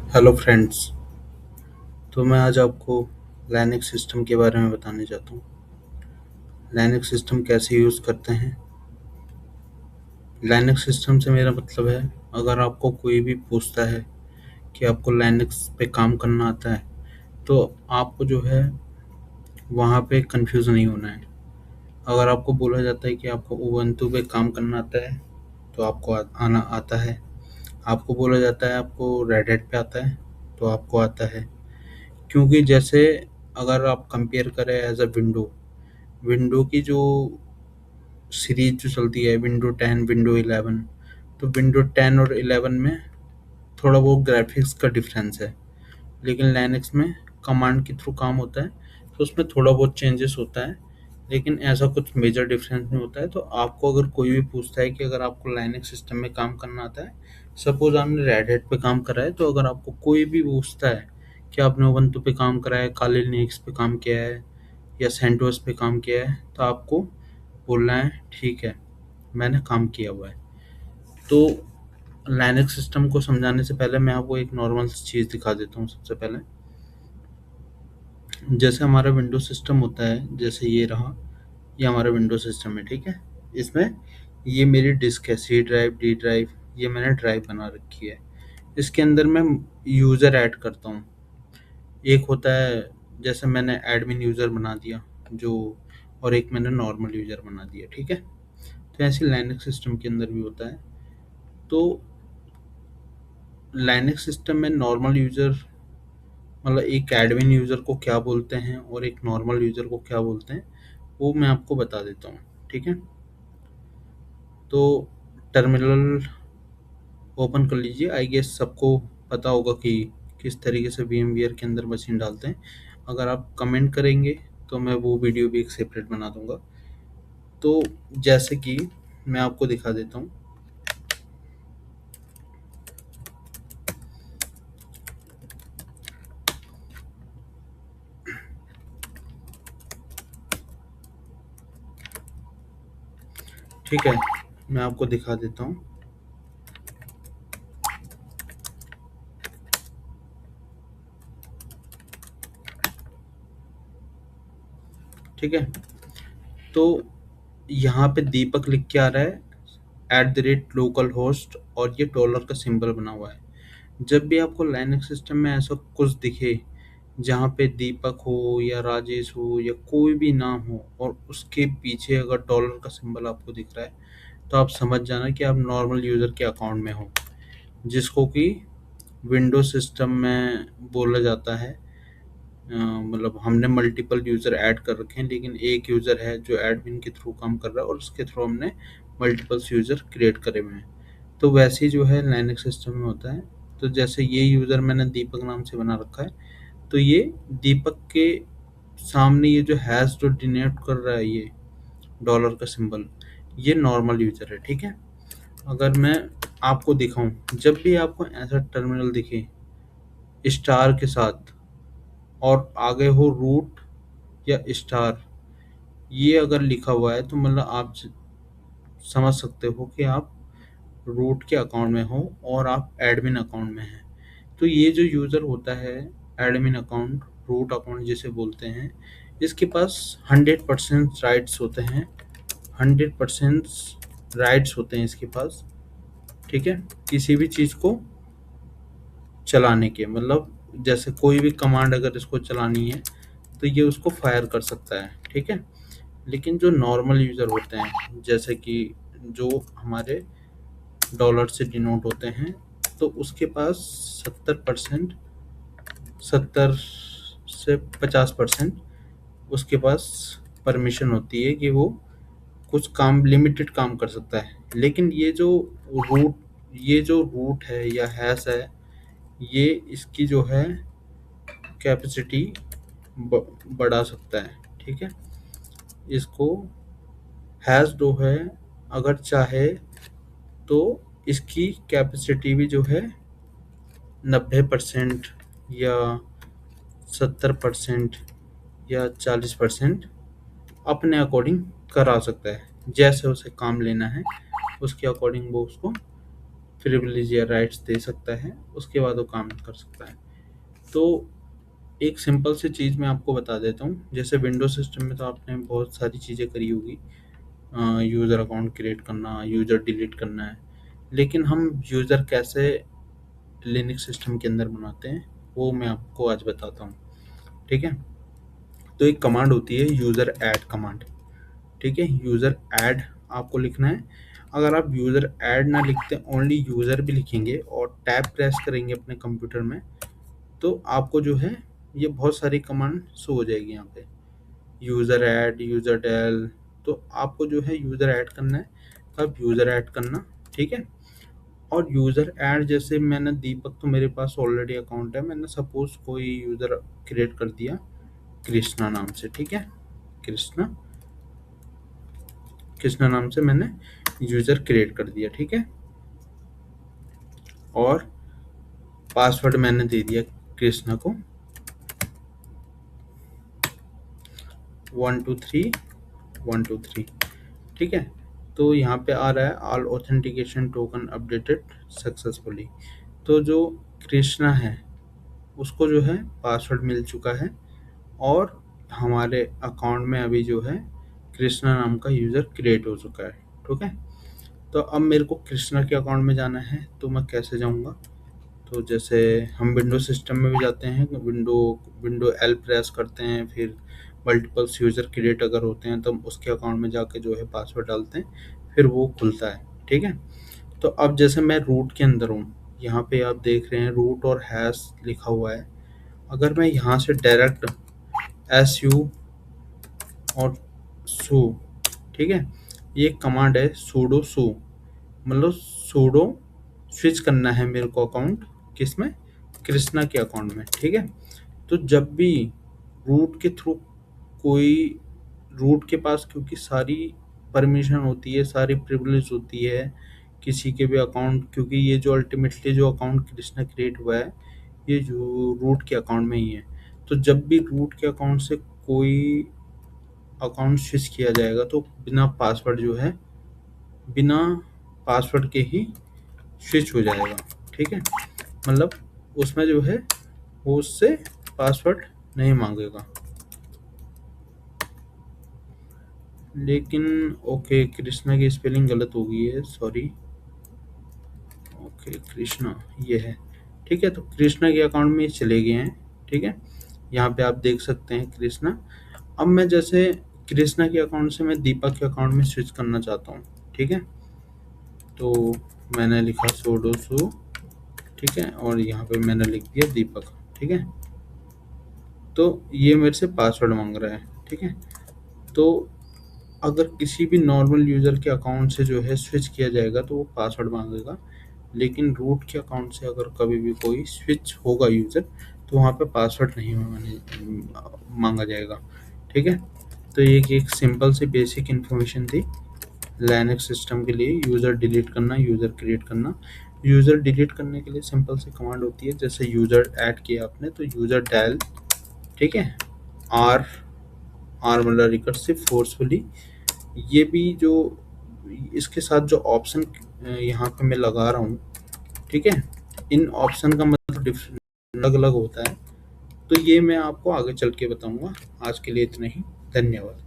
Hello friends. तो मैं आज आपको लाइनक्स सिस्टम के बारे में बताने चाहता हूँ। लाइनक्स सिस्टम कैसे यूज़ करते हैं। लाइनक्स सिस्टम से मेरा मतलब है, अगर आपको कोई भी पूछता है कि आपको लाइनक्स पे काम करना आता है, तो आपको जो है वहाँ पे कंफ्यूज नहीं होना है। अगर आपको बोला जाता है कि आपको उबंटू पे काम करना आता है, तो आपको आना आता है। आपको बोला जाता है आपको रेड हैट पे आता है, तो आपको आता है। क्योंकि जैसे अगर आप कंपेयर करें एज अ विंडो विंडो की जो सीरीज जो चलती है, विंडो 10, विंडो 11, तो विंडो 10 और 11 में थोड़ा बहुत ग्राफिक्स का डिफरेंस है। लेकिन लाइनक्स में कमांड के थ्रू काम होता है, तो उसमें थोड़ा बहुत चेंजेस होता है, लेकिन ऐसा कुछ मेजर डिफरेंस नहीं होता है। तो आपको अगर कोई भी पूछता है कि अगर आपको लाइनक्स सिस्टम में काम करना आता है, सपोज आपने रेड हैट पे काम करा है, तो अगर आपको कोई भी पूछता है कि आपने उबंटू पे काम करा है, काली लिनक्स पे काम किया है या सेंटोस पे काम किया है, तो आपको बोलना है ठीक है, मैंने काम किया हुआ है। तो लाइनक्स सिस्टम को समझाने से पहले मैं आपको एक नॉर्मल चीज़ दिखा देता हूँ। सबसे पहले जैसे हमारा विंडो सिस्टम होता है, जैसे ये रहा, ये हमारा विंडो सिस्टम है, ठीक है। इसमें ये मेरी डिस्क है, सी ड्राइव, डी ड्राइव, ये मैंने ड्राइव बना रखी है। इसके अंदर मैं यूज़र ऐड करता हूँ। एक होता है, जैसे मैंने एडमिन यूज़र बना दिया जो, और एक मैंने नॉर्मल यूज़र बना दिया, ठीक है। तो ऐसे लाइनक्स सिस्टम के अंदर भी होता है। तो लाइनक्स सिस्टम में नॉर्मल यूज़र, मतलब एक एडमिन यूज़र को क्या बोलते हैं और एक नॉर्मल यूज़र को क्या बोलते हैं, वो मैं आपको बता देता हूँ, ठीक है। तो टर्मिनल ओपन कर लीजिए। आई गेस सबको पता होगा कि किस तरीके से VMware के अंदर मशीन डालते हैं। अगर आप कमेंट करेंगे तो मैं वो वीडियो भी एक सेपरेट बना दूंगा। तो जैसे कि मैं आपको दिखा देता हूँ, ठीक है। मैं आपको दिखा देता हूँ, ठीक है। तो यहाँ पे दीपक लिख के आ रहा है @लोकल होस्ट, और ये डॉलर का सिंबल बना हुआ है। जब भी आपको लाइनक्स सिस्टम में ऐसा कुछ दिखे जहाँ पे दीपक हो या राजेश हो या कोई भी नाम हो और उसके पीछे अगर डॉलर का सिंबल आपको दिख रहा है, तो आप समझ जाना कि आप नॉर्मल यूज़र के अकाउंट में हो, जिसको कि विंडोज सिस्टम में बोला जाता है। मतलब हमने मल्टीपल यूज़र ऐड कर रखे हैं, लेकिन एक यूज़र है जो एडमिन के थ्रू काम कर रहा है और उसके थ्रू हमने मल्टीपल्स यूज़र क्रिएट करे हुए हैं। तो वैसे ही जो है लाइनक्स सिस्टम में होता है। तो जैसे ये यूज़र मैंने दीपक नाम से बना रखा है, तो ये दीपक के सामने ये जो हैश जो डिनोट कर रहा है, ये डॉलर का सिंबल, ये नॉर्मल यूज़र है, ठीक है। अगर मैं आपको दिखाऊं, जब भी आपको ऐसा टर्मिनल दिखे स्टार के साथ और आगे हो रूट या स्टार, ये अगर लिखा हुआ है, तो मतलब आप समझ सकते हो कि आप रूट के अकाउंट में हो और आप एडमिन अकाउंट में हैं। तो ये जो यूज़र होता है, एडमिन अकाउंट, रूट अकाउंट जिसे बोलते हैं, इसके पास 100% राइट्स होते हैं। 100% राइट्स होते हैं इसके पास, ठीक है, किसी भी चीज़ को चलाने के। मतलब जैसे कोई भी कमांड अगर इसको चलानी है, तो ये उसको फायर कर सकता है, ठीक है। लेकिन जो नॉर्मल यूज़र होते हैं, जैसे कि जो हमारे डॉलर से डिनोट होते हैं, तो उसके पास 70%, 70 से 50% उसके पास परमिशन होती है कि वो कुछ काम, लिमिटेड काम कर सकता है। लेकिन रूट ये जो रूट है या हैश है, ये इसकी जो है कैपेसिटी बढ़ा सकता है, ठीक है। इसको हैश जो है, अगर चाहे तो इसकी कैपेसिटी भी जो है 90% या 70% या 40% अपने अकॉर्डिंग करा सकता है। जैसे उसे काम लेना है, उसके अकॉर्डिंग वो उसको प्रिविलेज या राइट्स दे सकता है, उसके बाद वो काम कर सकता है। तो एक सिंपल सी चीज़ मैं आपको बता देता हूँ। जैसे विंडोज सिस्टम में तो आपने बहुत सारी चीज़ें करी होगी, यूज़र अकाउंट क्रिएट करना, यूज़र डिलीट करना है, लेकिन हम यूज़र कैसे लिनक्स सिस्टम के अंदर बनाते हैं वो मैं आपको आज बताता हूँ। ठीक है, तो एक कमांड होती है यूज़र ऐड कमांड। ठीक है, यूज़र ऐड आपको लिखना है। अगर आप यूज़र ऐड ना लिखते ओनली यूज़र भी लिखेंगे और टैब प्रेस करेंगे अपने कंप्यूटर में, तो आपको जो है ये बहुत सारी कमांड शो हो जाएगी यहाँ पे, यूज़र ऐड, यूज़र डेल। तो आपको जो है यूज़र ऐड करना है, तब यूज़र ऐड करना। ठीक है, और यूज़र ऐड जैसे मैंने दीपक, तो मेरे पास ऑलरेडी अकाउंट है, मैंने सपोज कोई यूज़र क्रिएट कर दिया कृष्णा नाम से। ठीक है, कृष्णा कृष्णा नाम से मैंने यूज़र क्रिएट कर दिया। ठीक है, और पासवर्ड मैंने दे दिया कृष्णा को 123 123। ठीक है, तो यहाँ पे आ रहा है all authentication token updated successfully. तो जो कृष्णा है उसको जो है पासवर्ड मिल चुका है, और हमारे अकाउंट में अभी जो है कृष्णा नाम का यूज़र क्रिएट हो चुका है। ठीक है, तो अब मेरे को कृष्णा के अकाउंट में जाना है, तो मैं कैसे जाऊँगा? तो जैसे हम विंडो सिस्टम में भी जाते हैं, विंडो विंडो एल प्रेस करते हैं, फिर मल्टीपल्स यूज़र क्रिएट अगर होते हैं तो हम उसके अकाउंट में जाके जो है पासवर्ड डालते हैं, फिर वो खुलता है। ठीक है, तो अब जैसे मैं रूट के अंदर हूँ, यहाँ पे आप देख रहे हैं रूट और हैश लिखा हुआ है। अगर मैं यहाँ से डायरेक्ट एस यू और सू, ठीक है, ये कमांड है सूडो सू, मतलब सूडो स्विच करना है मेरे को अकाउंट, किसमें? कृष्णा के अकाउंट में। ठीक है, तो जब भी रूट के थ्रू कोई, रूट के पास क्योंकि सारी परमिशन होती है, सारी प्रिविलेज होती है किसी के भी अकाउंट, क्योंकि ये जो अल्टीमेटली जो अकाउंट कृष्णा क्रिएट हुआ है ये जो रूट के अकाउंट में ही है। तो जब भी रूट के अकाउंट से कोई अकाउंट स्विच किया जाएगा तो बिना पासवर्ड जो है, बिना पासवर्ड के ही स्विच हो जाएगा। ठीक है, मतलब उसमें जो है वो उससे पासवर्ड नहीं मांगेगा। लेकिन ओके, कृष्णा की स्पेलिंग गलत हो गई है, सॉरी। ओके, कृष्णा ये है। ठीक है, तो कृष्णा के अकाउंट में ये चले गए हैं। ठीक है, यहाँ पे आप देख सकते हैं कृष्णा। अब मैं जैसे कृष्णा के अकाउंट से मैं दीपक के अकाउंट में स्विच करना चाहता हूँ। ठीक है, तो मैंने लिखा सोडो सो, ठीक है, और यहाँ पे मैंने लिख दिया दीपक। ठीक है, तो ये मेरे से पासवर्ड मांग रहा है। ठीक है, तो अगर किसी भी नॉर्मल यूज़र के अकाउंट से जो है स्विच किया जाएगा तो वो पासवर्ड मांगेगा, लेकिन रूट के अकाउंट से अगर कभी भी कोई स्विच होगा यूज़र, तो वहाँ पे पासवर्ड नहीं मांगा जाएगा। ठीक है, तो ये एक सिंपल सी बेसिक इन्फॉर्मेशन थी लाइनक्स सिस्टम के लिए, यूज़र डिलीट करना, यूज़र क्रिएट करना। यूज़र डिलीट करने के लिए सिंपल सी कमांड होती है, जैसे यूज़र ऐड किया आपने तो यूज़र डायल, ठीक है, आर आर मतलब रिकर्सिव फोर्सफुली। ये भी जो इसके साथ जो ऑप्शन यहाँ पे मैं लगा रहा हूँ, ठीक है, इन ऑप्शन का मतलब डिफरेंट अलग अलग होता है, तो ये मैं आपको आगे चल के बताऊंगा। आज के लिए इतना ही, धन्यवाद।